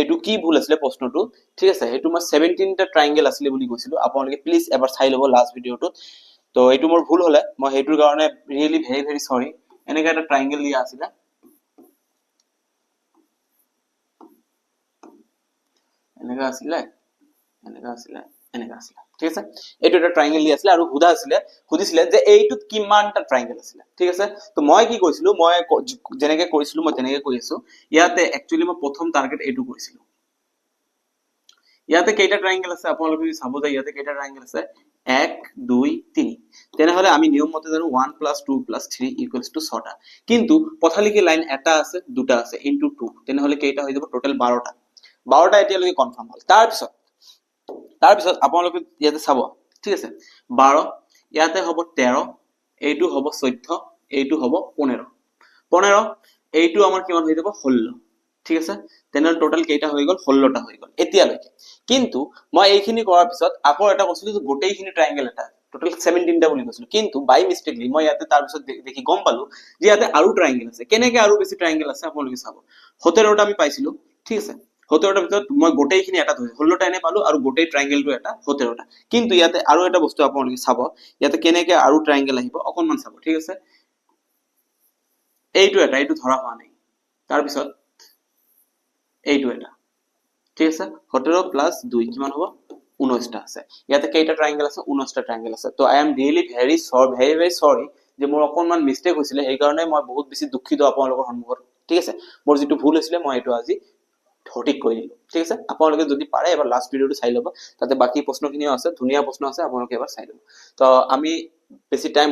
এইটো কি ভুল আছিলে প্ৰশ্নটো ঠিক আছে এইটো মই 17টা ট্ৰায়াঙ্গেল আছিলে বুলি কৈছিলো আপোনালোকে প্লিজ এবাৰ চাই ল'ব লাষ্ট ভিডিঅ'টোত তো এইটো মোৰ ভুল হলে মই সেইটোৰ কাৰণে ৰিয়েলি ভেৰি ভেৰি সৰি এনেকা এটা ট্ৰায়াঙ্গেল দিয়া আছিলে এনেকা আছিলে এনেকা আছিলে এনেকা আছিলে ঠিক আছে এইটো এটা ট্ৰায়াঙ্গেল দিয়া আছিলে আৰু সুধিছিলে যে এইটোত কিমানটা ট্ৰায়াঙ্গেল আছিলে ঠিক আছে তো মই কি কৈছিলো মই যেনেকে কৰিছিলো মই তেনেকে কৈ আছো ইয়াতে একচুয়ালি মই প্ৰথম টাৰ্গেট এইটো কৰিছিলো ইয়াতে কেইটা ট্ৰায়াঙ্গেল আছে আপোনালোকে যদি চাব যায় ইয়াতে কেইটা ট্ৰায়াঙ্গেল আছে 1 2 3 তেনেহলে আমি নিয়ম মতে জানো 1 + 2 + 3 = 6টা কিন্তু পথালিকি লাইন এটা আছে দুটা আছে ইনটু 2 তেনেহলে কেইটা হৈ যাব টোটাল 12টা 12টা এতিয়ালৈকে কনফার্ম হল তাৰপিছত আপোনালোকে ইয়াতে চাব ঠিক আছে 12 ইয়াতে হ'ব 13 এইটো হ'ব 14 এইটো হ'ব 15 15 এইটো আমাৰ কিমান হৈ যাব 16 ঠিক আছে তেনেহলে টোটাল কেইটা হৈ গল 16টা হৈ গল এতিয়ালৈকে কিন্তু মই এইখিনি কৰাৰ পিছত আকৌ এটা কৈছিলো যে গোটেইখিনি ট্ৰায়াঙ্গেল এটা টোটাল 17টা বুলি কৈছিলো কিন্তু বাই মিস্টেকলি মই ইয়াতে তাৰ পিছত দেখি গম পালো যে ইয়াতে আৰু ট্ৰায়াঙ্গেল আছে কেনেকে আৰু বেছি ট্ৰায়াঙ্গেল আছে আপোনালোকে চাব 17টা আমি পাইছিলো ঠিক আছে 17টাৰ ভিতৰত মই গোটেইখিনি এটা ধৰি 16টা এনে পালো আৰু গোটেই ট্ৰায়াঙ্গেলটো এটা 17টা কিন্তু ইয়াতে আৰু এটা বস্তু আপোনালোকে চাব ইয়াতে কেনেকে আৰু ট্ৰায়াঙ্গেল আহিব অকনমান চাব ঠিক আছে এইটো ধৰা হোৱা নাই তাৰপিছত এইটো এটা ঠিক আছে 17 প্লাস 2 কিমান হ'ব 19টা আছে ইয়াতে কেইটা ট্ৰায়াঙ্গেল আছে 19টা ট্ৰায়াঙ্গেল আছে তো আই এম ৰিয়েলি ভেৰি সৰি যে মোৰ অকনমান মিস্টেক হৈছিলে এই কাৰণে মই বহুত বেছি দুখিত আপোনালোকৰ সন্মুখত ঠিক আছে মোৰ যেটো ভুল হৈছিলে মই এটো আজি সঠিক কৰি দিলো ঠিক আছে আপোনালোকে যদি পাৰে এবাৰ লাষ্ট ভিডিঅটো চাই ল'ব তাতে বাকি প্ৰশ্নখিনিও আছে ধুনিয়া প্ৰশ্ন আছে আপোনালোকে এবাৰ চাই ল'ব তো আমি বেছি টাইম